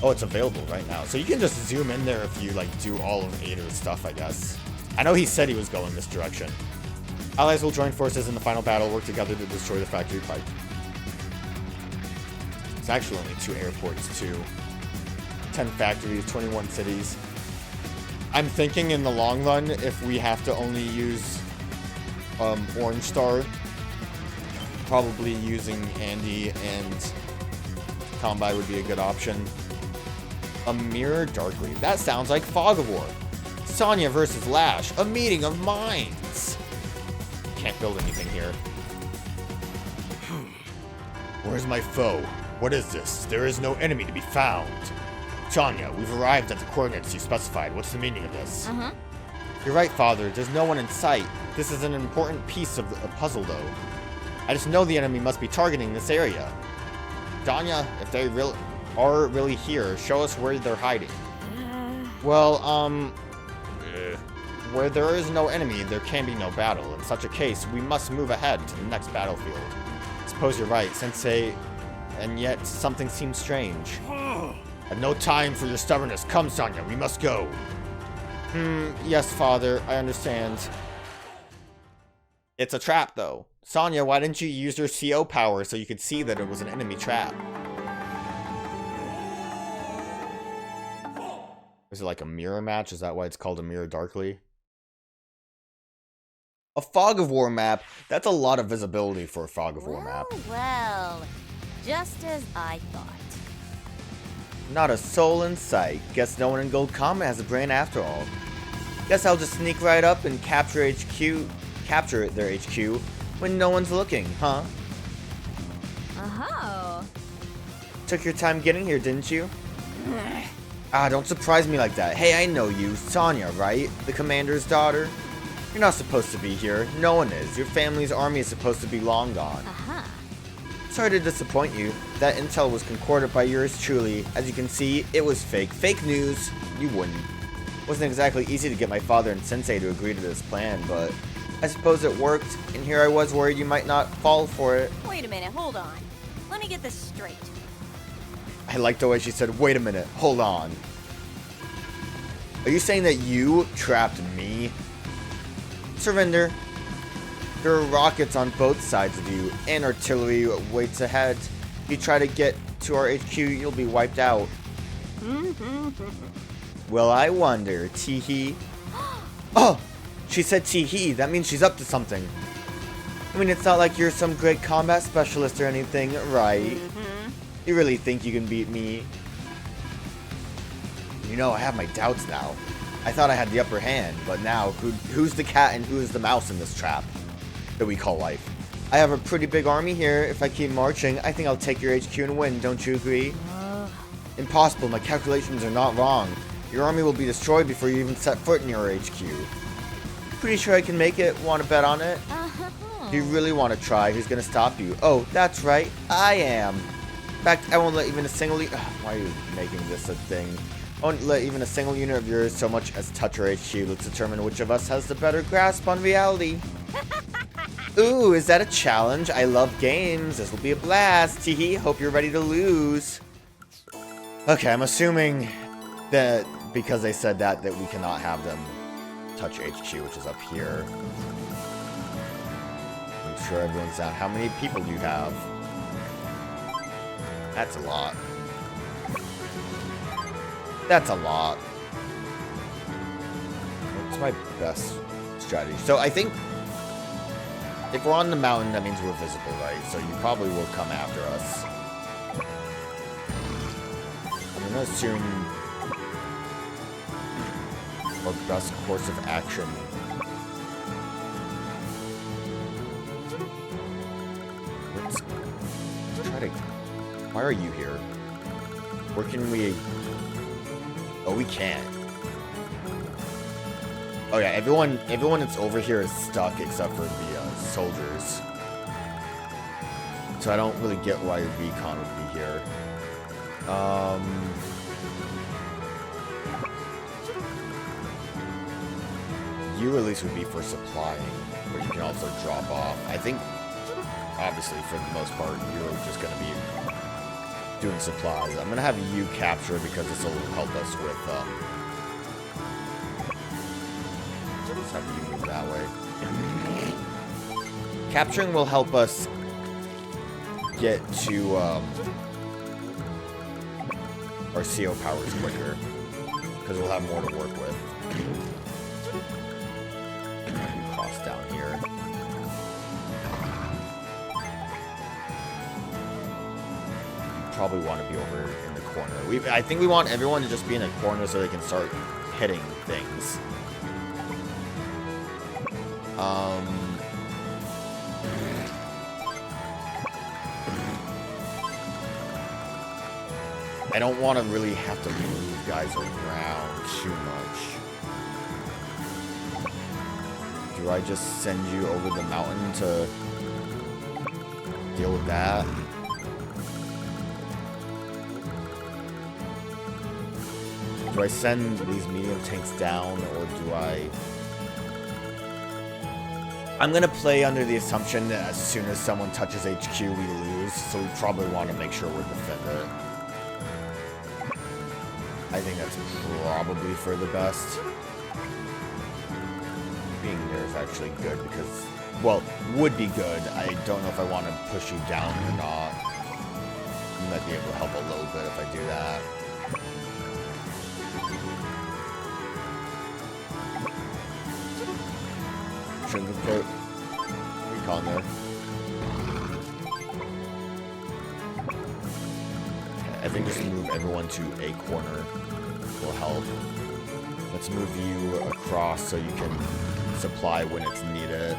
Oh, it's available right now. So you can just zoom in there if you, like, do all of Ader's stuff, I guess. I know he said he was going this direction. Allies will join forces in the final battle, work together to destroy the factory pipe. It's actually only 2 airports, too. 10 factories, 21 cities. I'm thinking in the long run, if we have to only use Orange Star, probably using Andy and Combi would be a good option. A mirror darkly. That sounds like Fog of War. Sonya versus Lash. A meeting of minds. Can't build anything here. Where's my foe? What is this? There is no enemy to be found. Sonya, we've arrived at the coordinates you specified. What's the meaning of this? You're right, Father. There's no one in sight. This is an important piece of the puzzle, though. I just know the enemy must be targeting this area. Sonya, if they are really here, show us where they're hiding. Well, where there is no enemy, there can be no battle. In such a case, we must move ahead to the next battlefield. Suppose you're right, Sensei, and yet something seems strange. I've no time for your stubbornness. Come, Sonya, we must go. Yes, Father, I understand. It's a trap, though. Sonya, why didn't you use your CO power so you could see that it was an enemy trap? Is it like a mirror match? Is that why it's called a mirror darkly? A Fog of War map? That's a lot of visibility for a Fog of War map. Well, just as I thought. Not a soul in sight. Guess no one in Gold Comet has a brain after all. Guess I'll just sneak right up and capture their HQ when no one's looking, huh? Oh. Took your time getting here, didn't you? Don't surprise me like that. Hey, I know you. Sonya, right? The commander's daughter? You're not supposed to be here. No one is. Your family's army is supposed to be long gone. Sorry to disappoint you. That intel was concorded by yours truly. As you can see, it was fake. Fake news. You wouldn't. Wasn't exactly easy to get my father and Sensei to agree to this plan, but I suppose it worked, and here I was worried you might not fall for it. Wait a minute, hold on. Let me get this straight. I like the way she said, wait a minute, hold on. Are you saying that you trapped me? Surrender. There are rockets on both sides of you, and artillery waits ahead. If you try to get to our HQ, you'll be wiped out. Well, I wonder, teehee. Oh! She said teehee, that means she's up to something. I mean, it's not like you're some great combat specialist or anything, right? You really think you can beat me? You know, I have my doubts now. I thought I had the upper hand, but now, who's the cat and who's the mouse in this trap that we call life? I have a pretty big army here. If I keep marching, I think I'll take your HQ and win, don't you agree? Impossible, my calculations are not wrong. Your army will be destroyed before you even set foot in your HQ. Pretty sure I can make it. Want to bet on it? Do you really want to try? Who's going to stop you? Oh, that's right. I am. In fact, I won't let even a single... Why are you making this a thing? I won't let even a single unit of yours so much as touch our HQ. Let's determine which of us has the better grasp on reality. Ooh, is that a challenge? I love games. This will be a blast. Teehee, hope you're ready to lose. Okay, I'm assuming that because they said that we cannot have them touch HQ, which is up here. Make sure everyone's down. How many people do you have? That's a lot. That's a lot. What's my best strategy? So I think if we're on the mountain, that means we're visible, right? So you probably will come after us. I'm gonna assume our best course of action. Let's try to... Why are you here? Where can we... Oh, we can't. Oh yeah, everyone that's over here is stuck except for the soldiers. So I don't really get why recon would be here. You at least would be for supplying, but you can also drop off. I think, obviously, for the most part, you're just going to be doing supplies. I'm gonna have you capture because this will help us with, let's have you move that way. Capturing will help us get to, our CO powers quicker, because we'll have more to work with. Cross down here. Probably want to be over in the corner. I think we want everyone to just be in a corner so they can start hitting things. I don't want to really have to move guys around too much. Do I just send you over the mountain to deal with that? Do I send these medium tanks down, or do I... I'm gonna play under the assumption that as soon as someone touches HQ, we lose, so we probably want to make sure we're defended. I think that's probably for the best. Being there is actually good because, well, would be good. I don't know if I want to push you down or not. You might be able to help a little bit if I do that. Shouldn't put recon there. I think just move everyone to a corner will help. Let's move you across so you can supply when it's needed.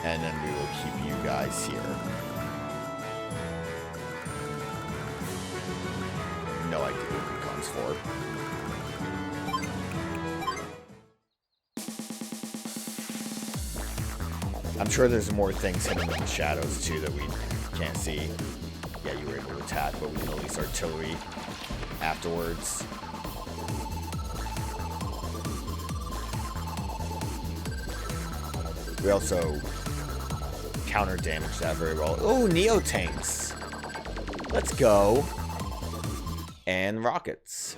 And then we will keep you guys here. No idea what recon's for. I'm sure there's more things hidden in the shadows too that we can't see. Yeah, you were able to attack, but we can release artillery afterwards. We also counter damage that very well. Oh, Neo tanks. Let's go. And rockets.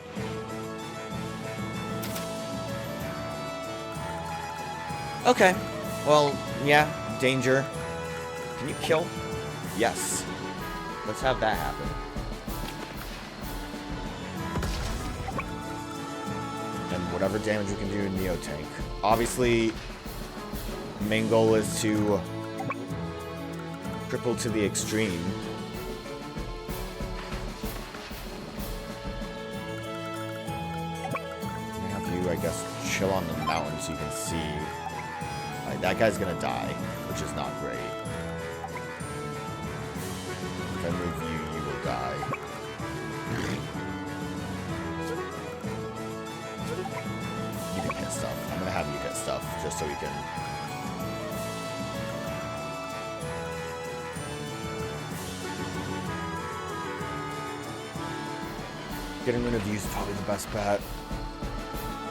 Okay. Well, yeah, danger. Can you kill? Yes. Let's have that happen. And whatever damage we can do to Neo Tank. Obviously, main goal is to cripple to the extreme. I have you, I guess, chill on the mountain so you can see. That guy's gonna die, which is not great. If I move you, you will die. You can hit stuff. I'm gonna have you hit stuff, just so we can... Getting rid of you is probably the best bet.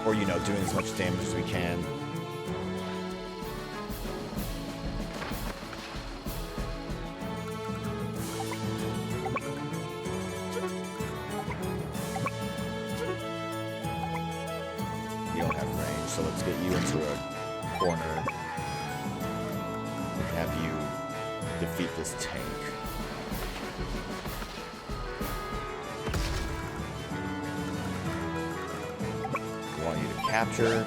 Or, you know, doing as much damage as we can. So let's get you into a corner. We can have you defeat this tank. We want you to capture.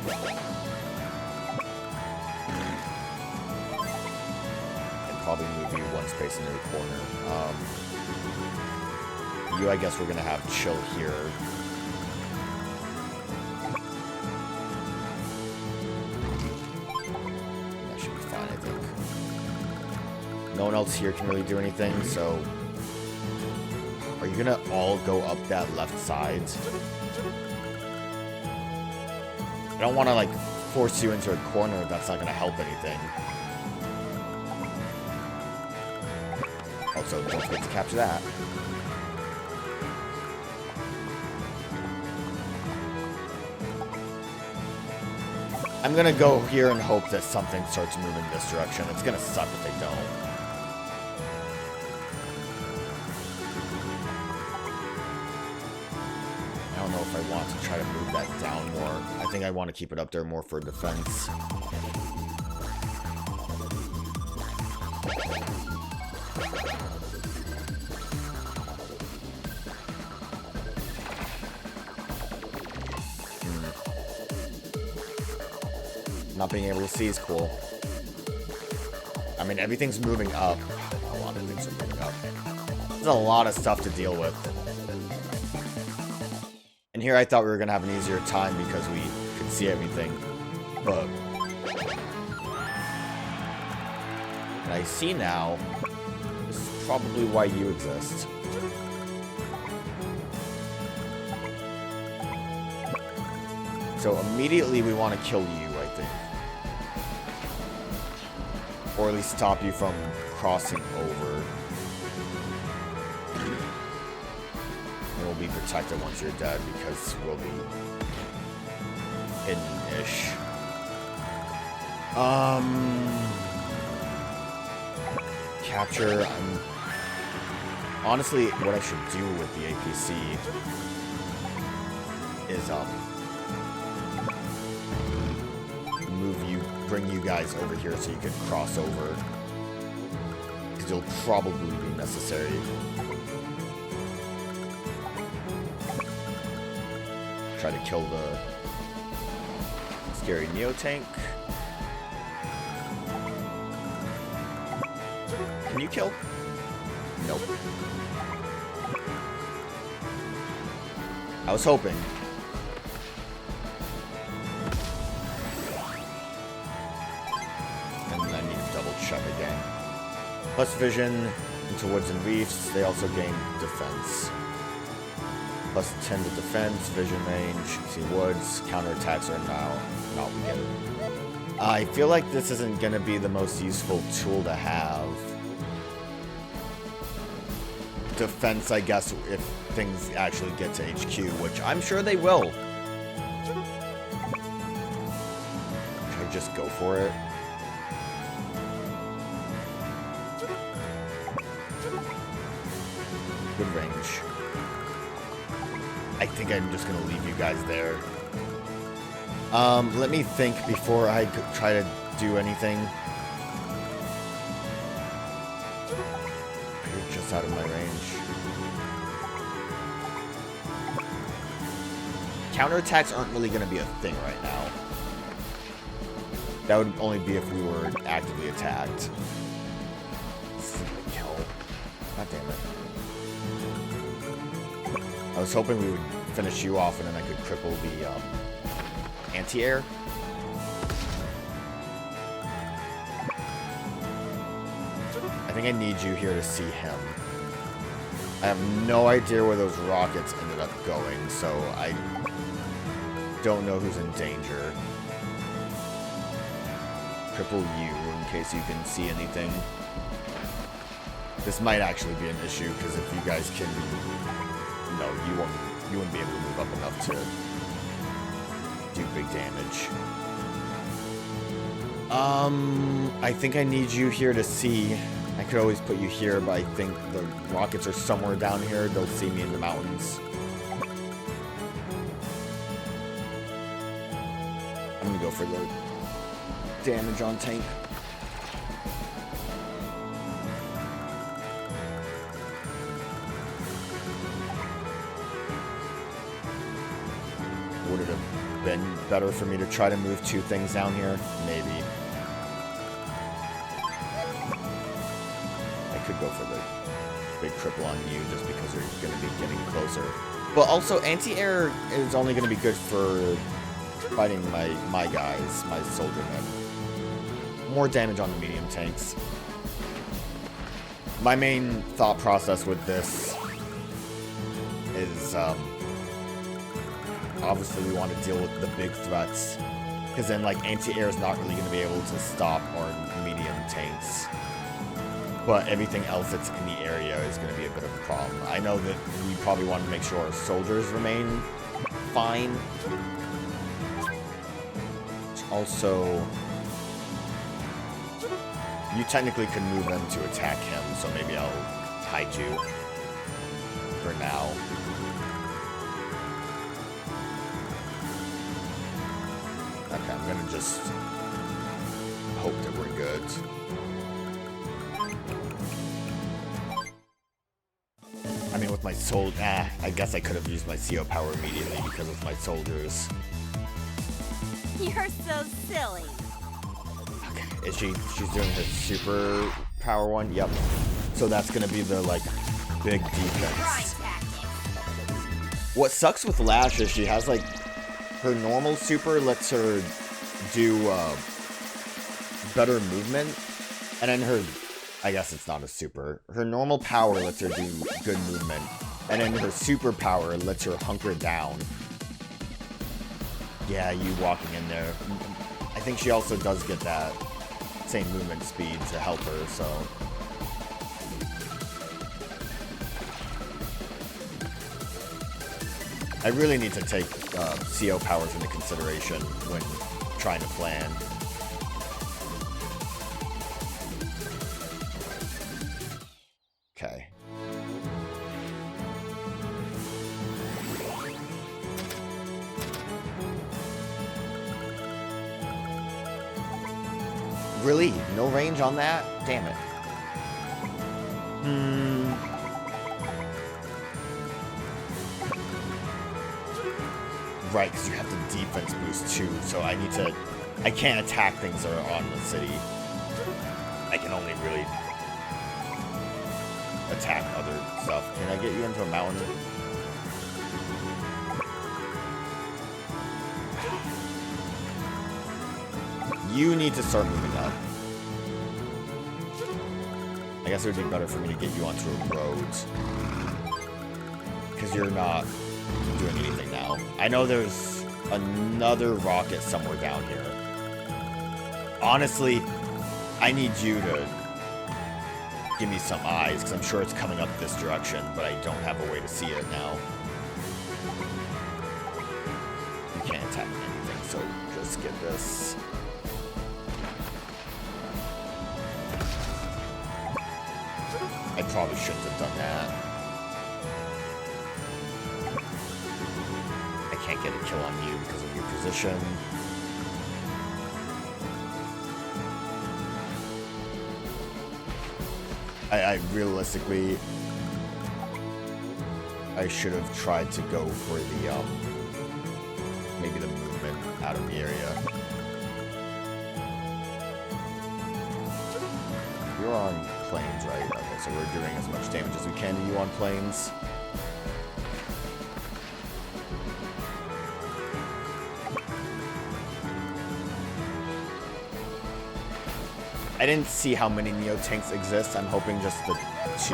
And probably move you one space into a corner. You, I guess we're going to have chill here. No one else here can really do anything, so... Are you gonna all go up that left side? I don't want to, like, force you into a corner if that's not gonna help anything. Also, don't forget to capture that. I'm gonna go here and hope that something starts moving this direction. It's gonna suck if they don't. don't know if I want to try to move that down more. I think I want to keep it up there more for defense. Not being able to see is cool. I mean, everything's moving up. A lot of things are moving up. There's a lot of stuff to deal with. And here I thought we were going to have an easier time because we could see everything. But... and I see now, this is probably why you exist. So immediately we want to kill you, I think. Or at least stop you from crossing over. And we'll be protected once you're dead because we'll be hidden-ish. Capture, honestly, what I should do with the APC is, bring you guys over here so you can cross over. Because it'll probably be necessary. Try to kill the scary Neo tank. Can you kill? Nope. I was hoping. Check again. Plus vision into woods and reefs. They also gain defense. Plus 10 to defense, vision range. See woods. Counterattacks are now not weakened. I feel like this isn't gonna be the most useful tool to have. Defense, I guess, if things actually get to HQ, which I'm sure they will. Should I just go for it? Good range. I think I'm just gonna leave you guys there. Let me think before I try to do anything. You're just out of my range. Counterattacks aren't really gonna be a thing right now. That would only be if we were actively attacked. Kill. God damn it. I was hoping we would finish you off and then I could cripple the anti-air. I think I need you here to see him. I have no idea where those rockets ended up going, so I don't know who's in danger. Cripple you in case you can see anything. This might actually be an issue because if you guys can... no, you wouldn't be able to move up enough to do big damage. I think I need you here to see. I could always put you here, but I think the rockets are somewhere down here. They'll see me in the mountains. I'm gonna go for the damage on tank. Would it have been better for me to try to move two things down here? Maybe. I could go for the big cripple on you just because you're going to be getting closer. But also, anti-air is only going to be good for fighting my guys, my soldier men. More damage on the medium tanks. My main thought process with this is, obviously we want to deal with the big threats, because then like anti-air is not really going to be able to stop our medium tanks, but everything else that's in the area is going to be a bit of a problem. I know that we probably want to make sure our soldiers remain fine. Also, you technically could move them to attack him, so maybe I'll hide you for now. gonna just hope that we're good. I mean, with my soul, I guess I could have used my CO power immediately because of my soldiers. You're so silly. Okay, she's doing her super power one? Yep. So that's gonna be the, like, big defense. What sucks with Lash is she has, like, her normal super lets her do, better movement, and then her, I guess it's not a super, her normal power lets her do good movement, and then her super power lets her hunker down. Yeah, you walking in there. I think she also does get that same movement speed to help her, so... I really need to take CO powers into consideration when trying to plan. Okay. Really? No range on that? Damn it. Right, because you have the defense boost too, so I can't attack things that are on the city. I can only really attack other stuff. Can I get you into a mountain? You need to start moving up. I guess it would be better for me to get you onto a road. Because you're not doing anything now. I know there's another rocket somewhere down here. Honestly, I need you to give me some eyes, because I'm sure it's coming up this direction, but I don't have a way to see it now. You can't attack anything, so just get this. I probably shouldn't have done that. I can't get a kill on you because of your position. I realistically, I should have tried to go for the, maybe the movement out of the area. You're on planes, right? Okay, so we're doing as much damage as we can to you on planes. I didn't see how many Neo tanks exist. I'm hoping just the 2.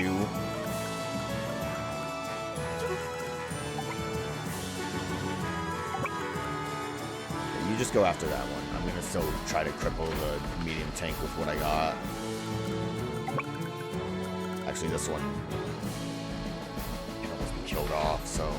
Okay, you just go after that one. I'm gonna still try to cripple the medium tank with what I got. Actually, this one can almost be killed off, so...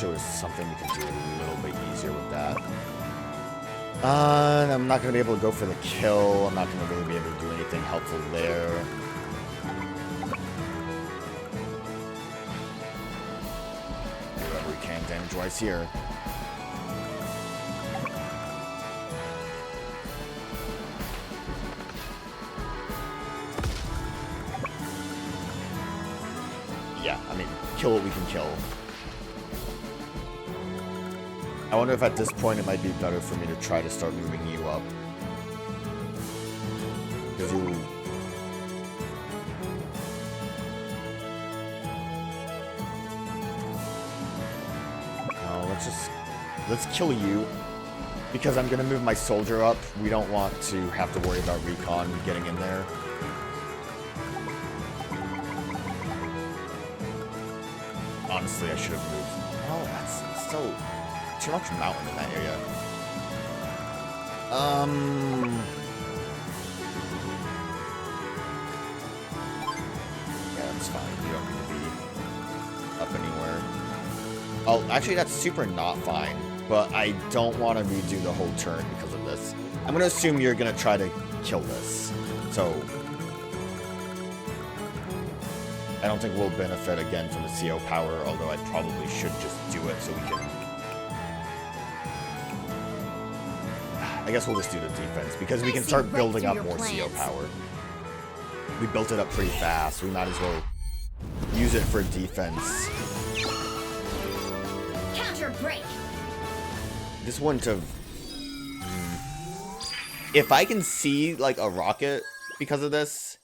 There was something we could do a little bit easier with that. I'm not going to be able to go for the kill. I'm not going to really be able to do anything helpful there. Do whatever we can damage-wise here. Yeah, I mean, kill what we can kill. I wonder if at this point it might be better for me to try to start moving you up. Because you... No, let's kill you. Because I'm going to move my soldier up. We don't want to have to worry about recon getting in there. Honestly, I should have moved. Oh, that's still... too much mountain in that area. Yeah, that's fine. You don't need to be up anywhere. Oh, actually, that's super not fine. But I don't want to redo the whole turn because of this. I'm going to assume you're going to try to kill this. So... I don't think we'll benefit again from the CO power, although I probably should just do it so we can... I guess we'll just do the defense, because we can start building up more CO power. We built it up pretty fast, we might as well use it for defense. Counter break. This wouldn't have... If I can see, like, a rocket because of this...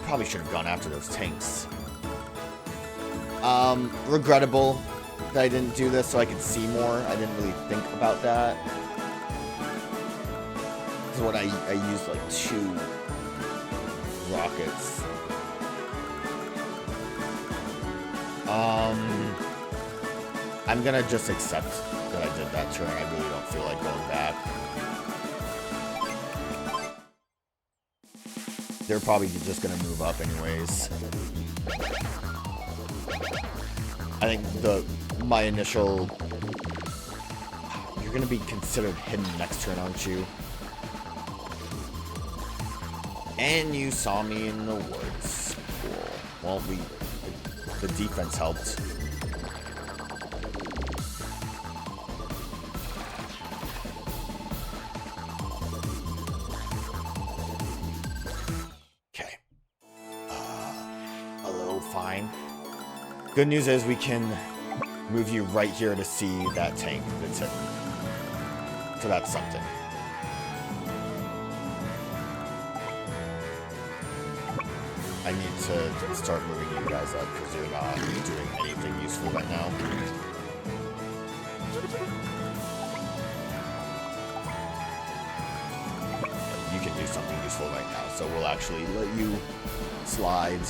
Probably should have gone after those tanks. Regrettable that I didn't do this so I could see more. I didn't really think about that. This is what I used like 2 rockets. I'm gonna just accept that I did that turn. I really don't feel like going back. They're probably just gonna move up anyways. I think my initial... You're gonna be considered hidden next turn, aren't you? And you saw me in the woods. Cool. Well, the defense helped. Good news is we can move you right here to see that tank that's hidden. So that's something. I need to start moving you guys up because you're not doing anything useful right now. You can do something useful right now, so we'll actually let you slide.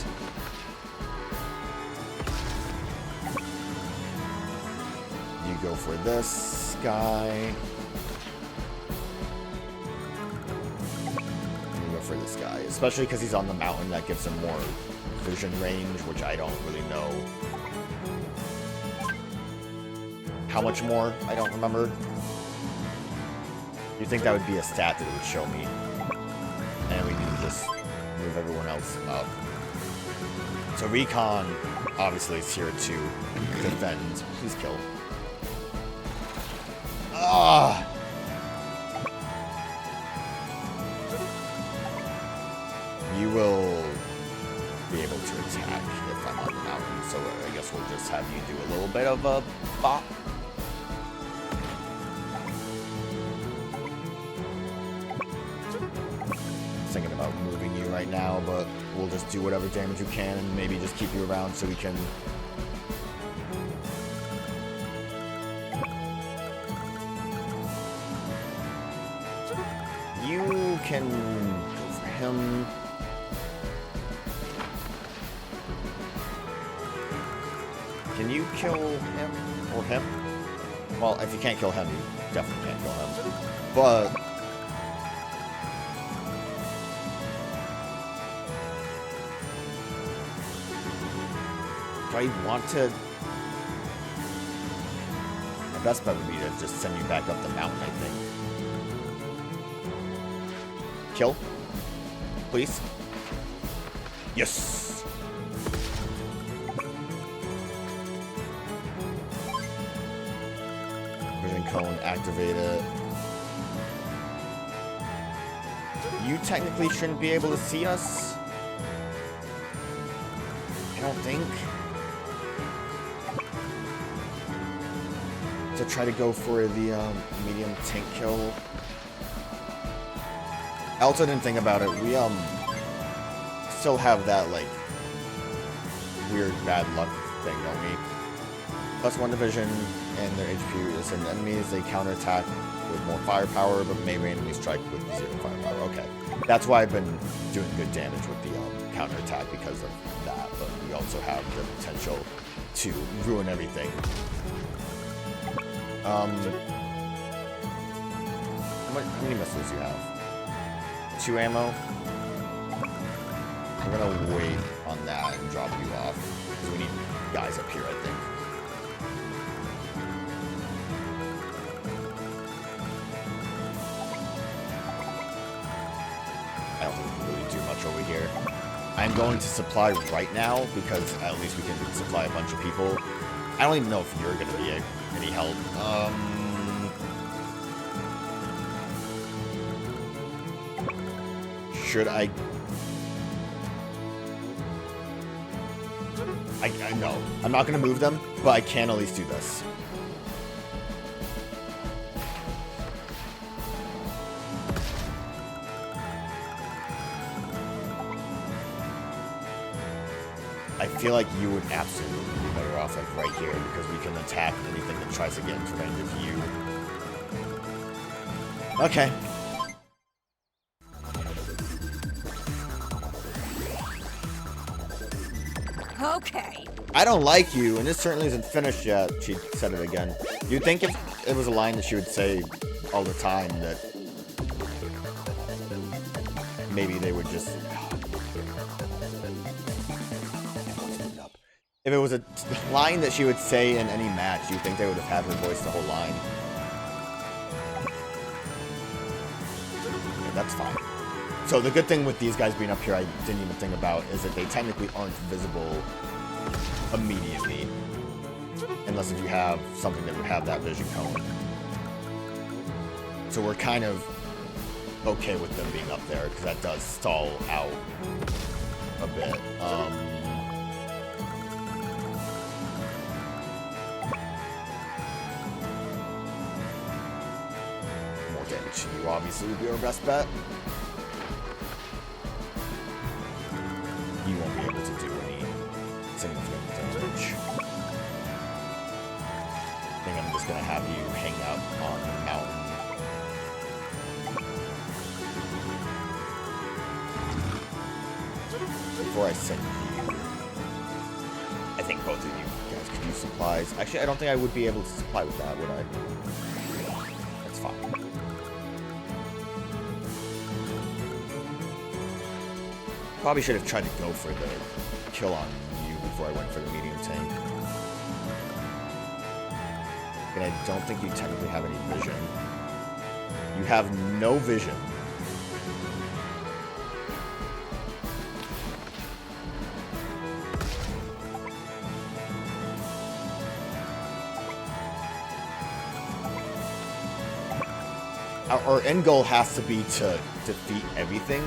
Go for this guy. Go for this guy, especially because he's on the mountain. That gives him more vision range, which I don't really know how much more. I don't remember. You'd think that would be a stat that it would show me, and we need to just move everyone else up. So recon obviously is here to defend. Please kill. Ah! You will be able to attack if I'm on the mountain, so I guess we'll just have you do a little bit of a bop. Thinking about moving you right now, but we'll just do whatever damage you can and maybe just keep you around so we can... You can go for him. Can you kill him or him? Well, if you can't kill him, you definitely can't kill him. But do I want to? My best bet would be to just send you back up the mountain, I think. Kill, please. Yes. Vision cone, activate it. You technically shouldn't be able to see us. I don't think. To try to go for the medium tank kill. I also didn't think about it. We still have that like weird bad luck thing, don't we? +1 division and their HP resistant enemies. They counterattack with more firepower, but may randomly strike with 0 firepower. Okay, that's why I've been doing good damage with the counterattack because of that. But we also have the potential to ruin everything. How many missiles do you have? 2 ammo. We're gonna wait on that and drop you off because we need guys up here, I think. I don't think we can really do much damage over here. I'm going to supply right now, because at least we can supply a bunch of people. I don't even know if you're going to be any help. Should I know. I'm not going to move them, but I can at least do this. I feel like you would absolutely be better off like right here, because we can attack anything that tries to get into range of you. Okay. Okay. I don't like you, and this certainly isn't finished yet. She said it again. You'd think if it was a line that she would say all the time, that maybe they would just... If it was a line that she would say in any match, you'd think they would have had her voice the whole line. Yeah, that's fine. So the good thing with these guys being up here I didn't even think about is that they technically aren't visible immediately. Unless if you have something that would have that vision cone. So we're kind of okay with them being up there, because that does stall out a bit. More damage to you obviously would be our best bet. You won't be able to do any significant damage. I think I'm just gonna have you hang out on the mountain. Before I send you, I think both of you guys could use supplies. Actually, I don't think I would be able to supply with that, would I? That's fine. Probably should have tried to go for the kill on you before I went for the medium tank. And I don't think you technically have any vision. You have no vision. Our end goal has to be to defeat everything.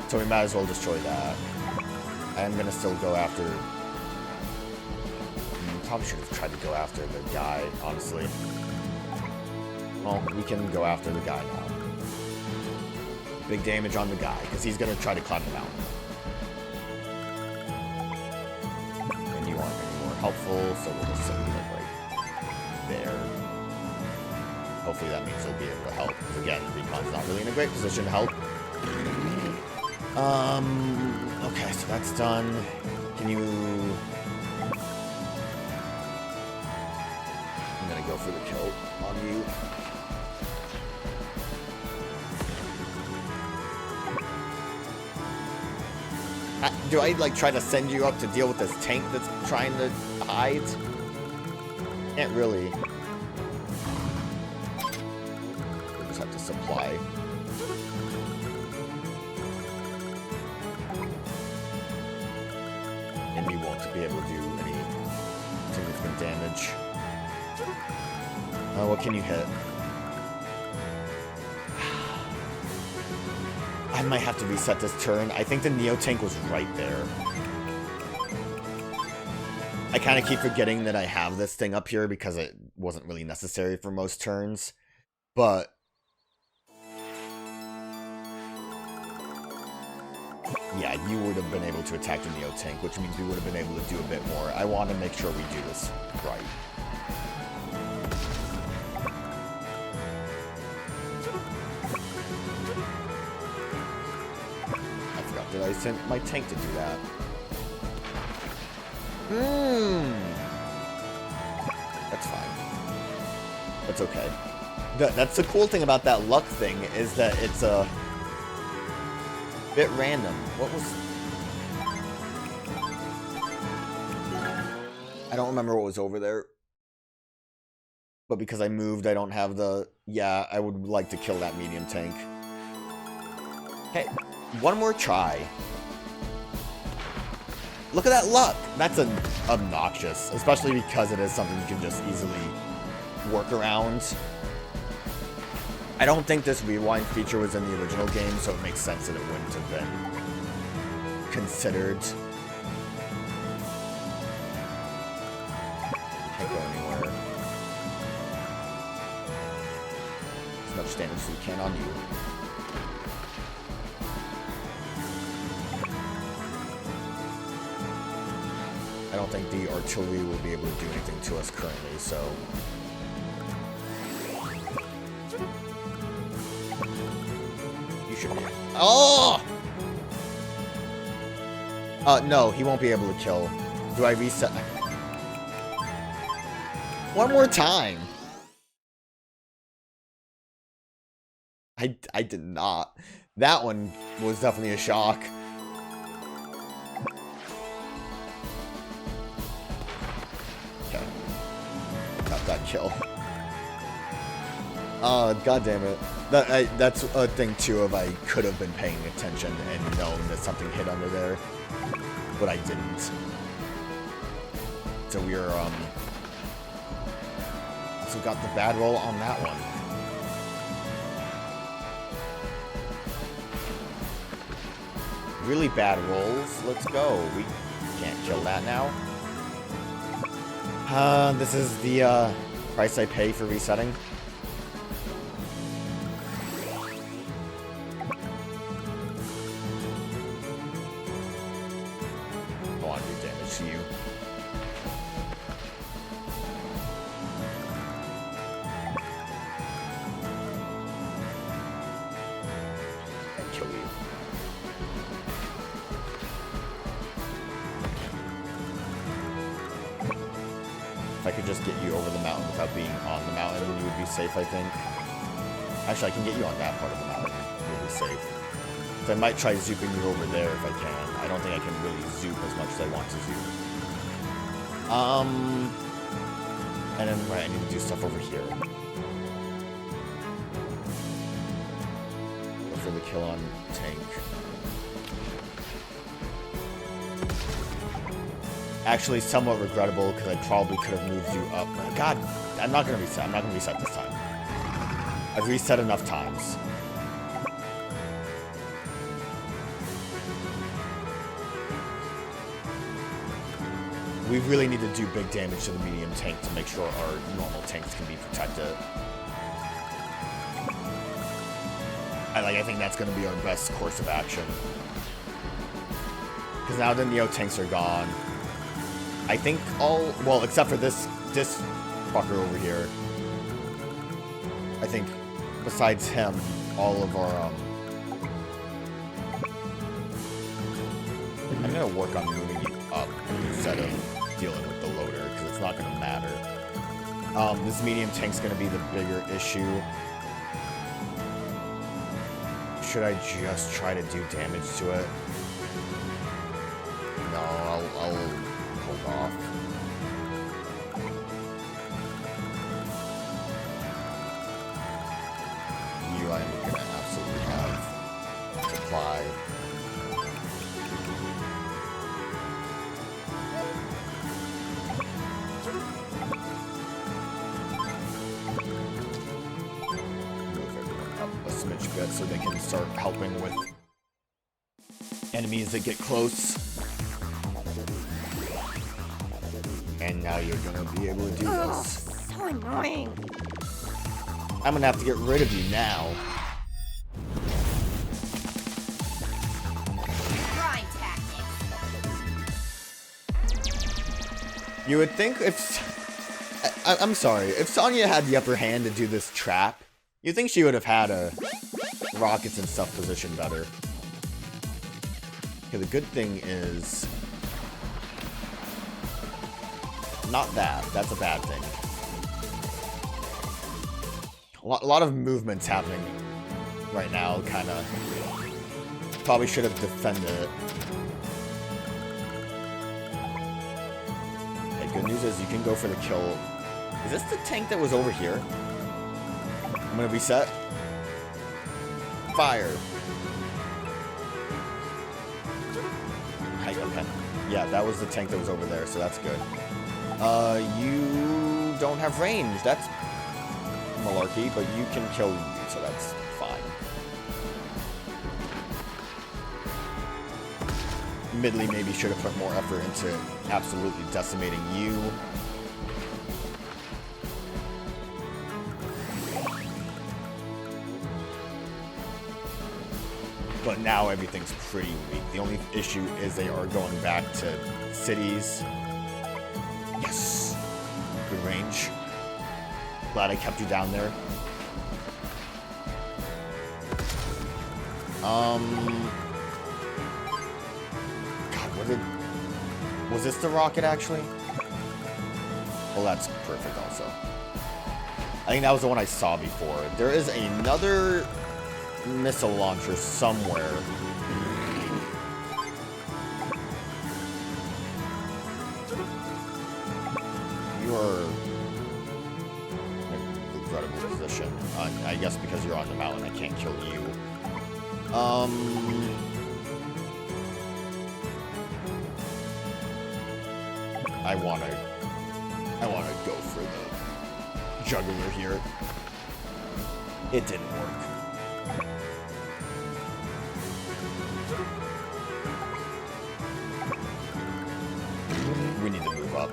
So we might as well destroy that. I am gonna still go after... Probably should have tried to go after the guy, honestly. Well, we can go after the guy now. Big damage on the guy, because he's gonna try to climb the mountain. And you aren't any more helpful, so we'll just send you like there. Hopefully that means he'll be able to help, because again, Recon's not really in a great position to help. Okay, so that's done. Can you... I'm gonna go for the kill on you. Do I, like, try to send you up to deal with this tank that's trying to hide? Can't really. We'll just have to supply. And we won't be able to do any significant damage. What can you hit? I might have to reset this turn. I think the Neo tank was right there. I kind of keep forgetting that I have this thing up here because it wasn't really necessary for most turns. But... yeah, you would have been able to attack the Neo tank, which means we would have been able to do a bit more. I want to make sure we do this right. I forgot that I sent my tank to do that. That's fine. That's okay. That's the cool thing about that luck thing, is that it's a... bit random. What was... I don't remember what was over there. But because I moved, I don't have the... yeah, I would like to kill that medium tank. Hey, one more try. Look at that luck! That's obnoxious, especially because it is something you can just easily work around. I don't think this rewind feature was in the original game, so it makes sense that it wouldn't have been considered. Can't go anywhere. As much damage as we can on you. I don't think the artillery will be able to do anything to us currently, so... You should... Oh! No, he won't be able to kill. Do I reset? One more time! I did not. That one was definitely a shock. That kill. God damn it. That's a thing too of I could have been paying attention and known that something hit under there, but I didn't. So we're also got the bad roll on that one. Really bad rolls. Let's go. We can't kill that now. This is the, price I pay for resetting. I want to do damage to you. And kill you. If I could just get you over the mountain without being on the mountain, you would be safe, I think. Actually, I can get you on that part of the mountain. You'll be safe. So I might try zooping you over there if I can. I don't think I can really zoop as much as I want to zoop. And then, right, I need to do stuff over here. Go for the kill on tank. Actually, somewhat regrettable because I probably could have moved you up. God, I'm not gonna reset. I'm not gonna reset this time. I've reset enough times. We really need to do big damage to the medium tank to make sure our normal tanks can be protected. I think that's gonna be our best course of action. Because now the Neo tanks are gone. I think all, well, except for this fucker over here. I think, besides him, all of our, I'm gonna work on moving you up instead of dealing with the loader, because it's not gonna matter. This medium tank's gonna be the bigger issue. Should I just try to do damage to it? No, I'll hold off. You, I'm gonna absolutely have supply. Move everyone up a smidge bit so they can start helping with enemies that get close. And now you're gonna be able to do this. So annoying. I'm gonna have to get rid of you now. Grind tactics. You would think if... I'm sorry. If Sonya had the upper hand to do this trap, you'd think she would have had rockets and stuff positioned better. Okay, the good thing is... Not that. That's a bad thing. A lot of movements happening right now, kind of. Probably should have defended it. Okay, good news is you can go for the kill. Is this the tank that was over here? I'm gonna reset. Fire. Yeah, that was the tank that was over there, so that's good. You don't have range. That's malarkey, but you can kill you, so that's fine. Midley maybe should have put more effort into absolutely decimating you. But now everything's pretty weak. The only issue is they are going back to cities. Yes! Good range. Glad I kept you down there. God, was this the rocket, actually? Well, that's perfect, also. I think that was the one I saw before. There is another missile launcher somewhere. You are in a regrettable position. I guess because you're on the mountain, I can't kill you. I wanna go for the juggler here. It didn't work. We need to move up.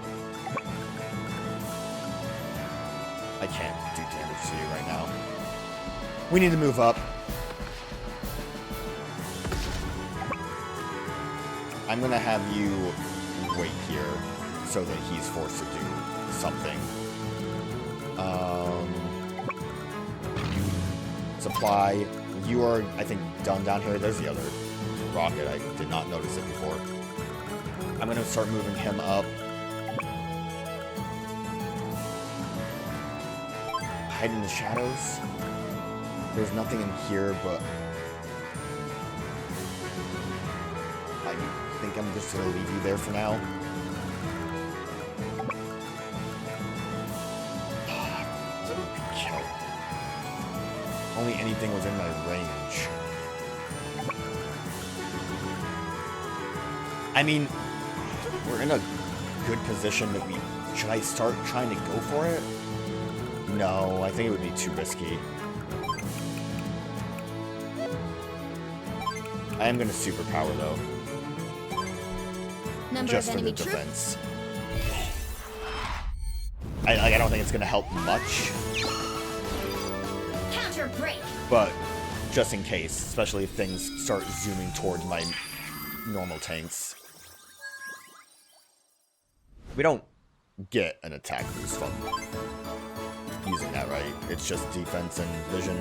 I can't do damage to you right now. We need to move up. I'm gonna have you wait here so that he's forced to do something. Supply. You are, I think, done down here. There's the other rocket. I did not notice it before. I'm gonna start moving him up. Hide in the shadows. There's nothing in here, but I think I'm just gonna leave you there for now. Kill. Only anything was in my range. I mean, we're in a good position that we... Should I start trying to go for it? No, I think it would be too risky. I am going to superpower, though. Just for the defense. I don't think it's going to help much. Counter break. But just in case, especially if things start zooming towards my normal tanks. We don't get an attack boost from using that, right? It's just defense and vision.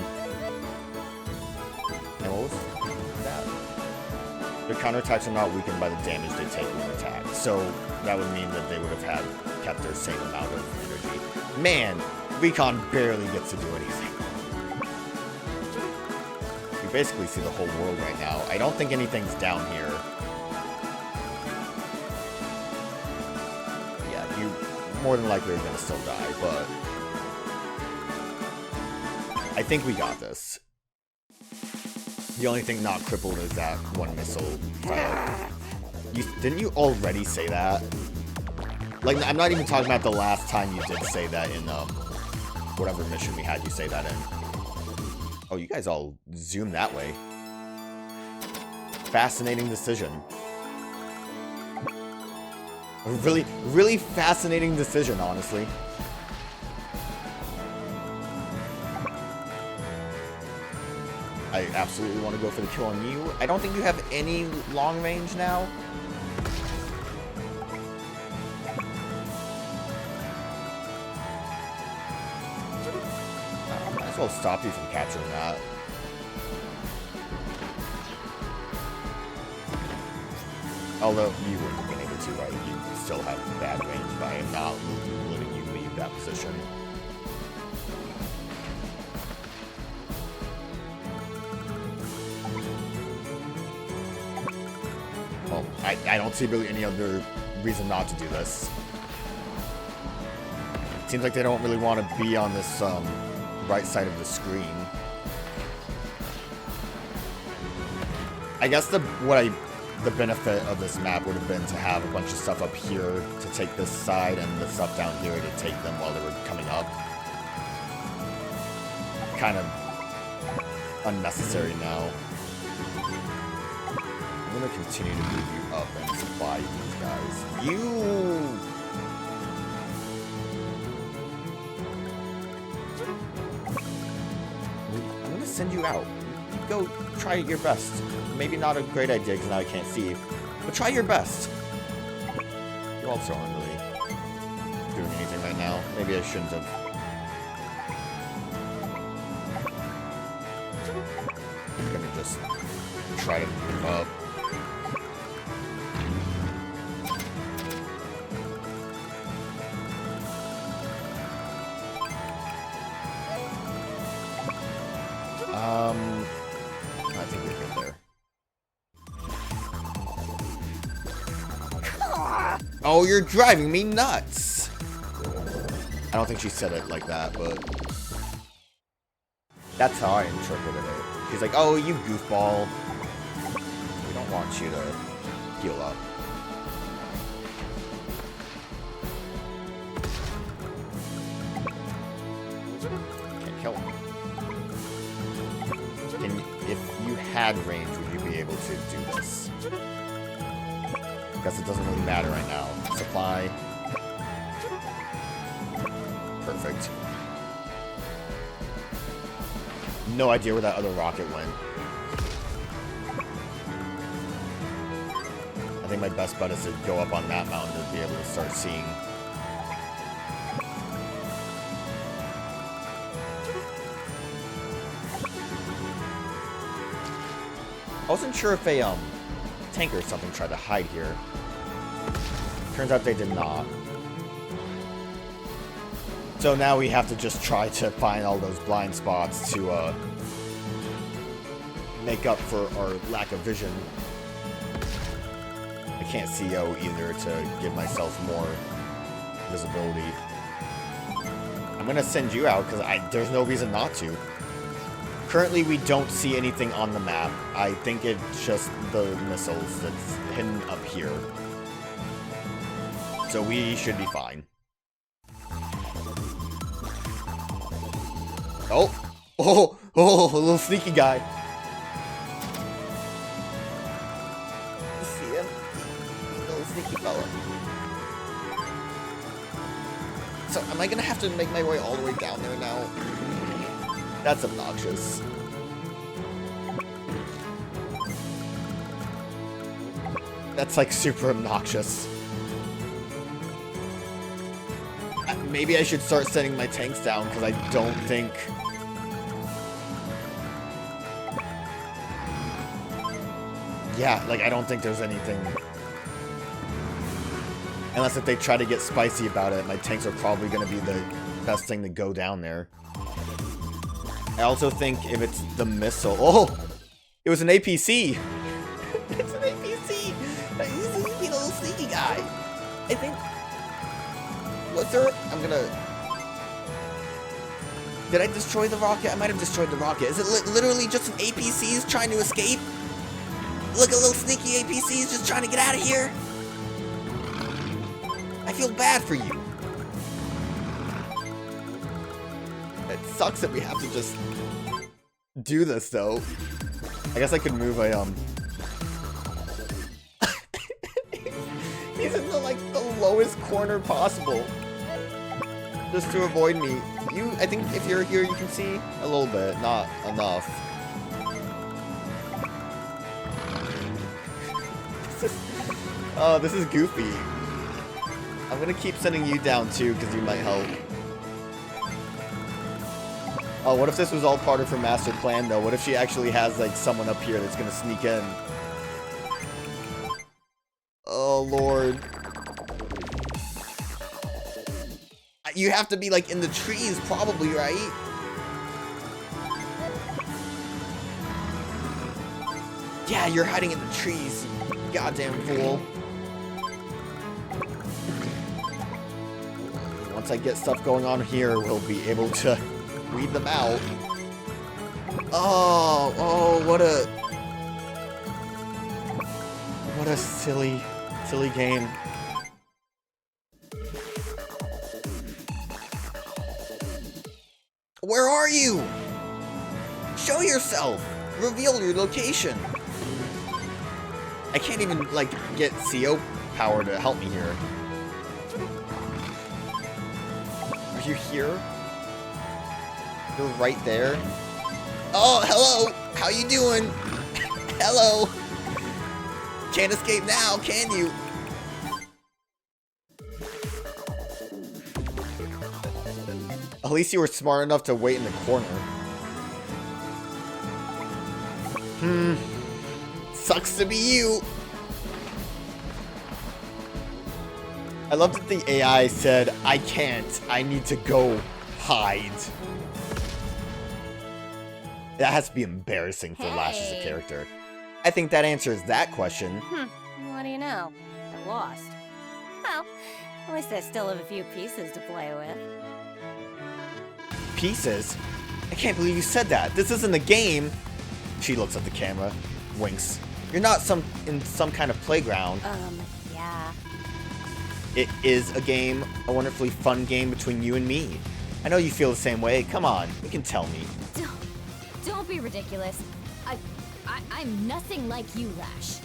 And what was that? Their counterattacks are not weakened by the damage they take when attacked. So that would mean that they would have kept their same amount of energy. Man, Recon barely gets to do anything. You basically see the whole world right now. I don't think anything's down here. Yeah, you more than likely are going to still die, but I think we got this. The only thing not crippled is that one missile. Didn't you already say that? Like, I'm not even talking about the last time you did say that in whatever mission we had you say that in. Oh, you guys all zoom that way. Fascinating decision. A really, really fascinating decision, honestly. I absolutely want to go for the kill on you. I don't think you have any long range now. I might as well stop you from capturing that. Although you wouldn't have been able to, right? You still have bad range by not letting you leave that position. Well, I don't see really any other reason not to do this. Seems like they don't really want to be on this right side of the screen. I guess what I the benefit of this map would have been to have a bunch of stuff up here to take this side and the stuff down here to take them while they were coming up. Kind of unnecessary now. I'm gonna continue to move you up and supply these guys. I'm gonna send you out. You go try your best. Maybe not a great idea because now I can't see, but try your best. You also aren't really doing anything right now. Maybe I shouldn't have. I'm gonna just try to move up. I think we're good there. Oh, you're driving me nuts! I don't think she said it like that, but that's how I interpreted it. She's like, oh, you goofball. We don't want you to heal up. Can't kill him. If you had range, would you be able to do this? Because it doesn't really matter right now. Supply. Perfect. No idea where that other rocket went. I think my best bet is to go up on that mountain to be able to start seeing. I wasn't sure if a tank or something tried to hide here. Turns out they did not. So now we have to just try to find all those blind spots to make up for our lack of vision. I can't see O either to give myself more visibility. I'm gonna send you out because there's no reason not to. Currently, we don't see anything on the map. I think it's just the missiles that's hidden up here. So we should be fine. Oh! Oh! Oh! A little sneaky guy. You see him? Little sneaky fella. So, am I gonna have to make my way all the way down there now? That's obnoxious. That's like super obnoxious. Maybe I should start sending my tanks down because I don't think... Yeah, like I don't think there's anything... Unless if they try to get spicy about it, my tanks are probably going to be the best thing to go down there. I also think if it's the missile... Oh! It was an APC! It's an APC! He's a little sneaky guy. I think... Was there... I'm gonna... Did I destroy the rocket? I might have destroyed the rocket. Is it literally just an APCs trying to escape? Look, a little sneaky APCs just trying to get out of here. I feel bad for you. It sucks that we have to just do this, though. I guess I could move a, He's in the, like, the lowest corner possible. Just to avoid me. I think if you're here, you can see a little bit. Not enough. Oh, this is goofy. I'm gonna keep sending you down, too, because you might help. Oh, what if this was all part of her master plan, though? What if she actually has, like, someone up here that's gonna sneak in? Oh, Lord. You have to be, like, in the trees, probably, right? Yeah, you're hiding in the trees, you goddamn fool. Once I get stuff going on here, we'll be able to weed them out. Oh, what What a silly, silly game. Where are you? Show yourself! Reveal your location! I can't even, like, get CO power to help me here. Are you here? You're right there? Oh, hello! How you doing? Hello! Can't escape now, can you? At least you were smart enough to wait in the corner. Sucks to be you. I love that the AI said, I can't. I need to go hide. That has to be embarrassing for Lash as a character. I think that answers that question. What do you know? I lost. Well, at least I still have a few pieces to play with. Pieces? I can't believe you said that. This isn't a game. She looks at the camera, winks. You're not in some kind of playground. Yeah. It is a game, a wonderfully fun game between you and me. I know you feel the same way. Come on, you can tell me. Don't be ridiculous. I'm nothing like you, Lash.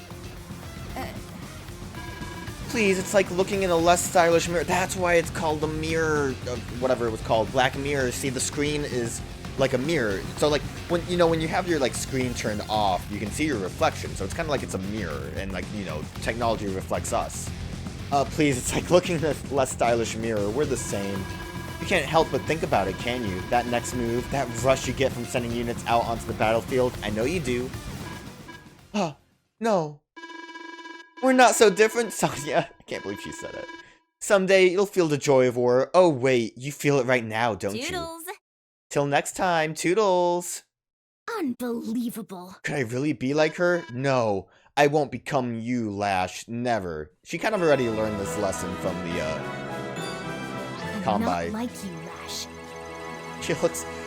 Please, it's like looking in a less stylish mirror. That's why it's called a mirror, whatever it was called, black mirror. See, the screen is like a mirror. So like when you have your like screen turned off, you can see your reflection. So it's kind of like it's a mirror, and like technology reflects us. Please, it's like looking in a less stylish mirror. We're the same. You can't help but think about it, can you? That next move, that rush you get from sending units out onto the battlefield. I know you do. Oh, no. We're not so different, Sonya. I can't believe she said it. Someday, you'll feel the joy of war. Oh, wait. You feel it right now, don't you? Toodles. Till next time, toodles. Unbelievable. Could I really be like her? No. I won't become you, Lash. Never. She kind of already learned this lesson from the, Combine. Not like you, Lash.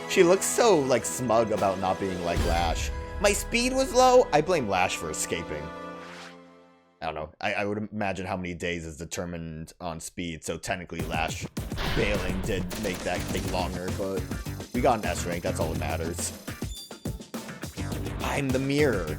She looks so, like, smug about not being like Lash. My speed was low? I blame Lash for escaping. I don't know. I would imagine how many days is determined on speed, so technically Lash bailing did make that take longer, but we got an S rank, that's all that matters. I'm the mirror.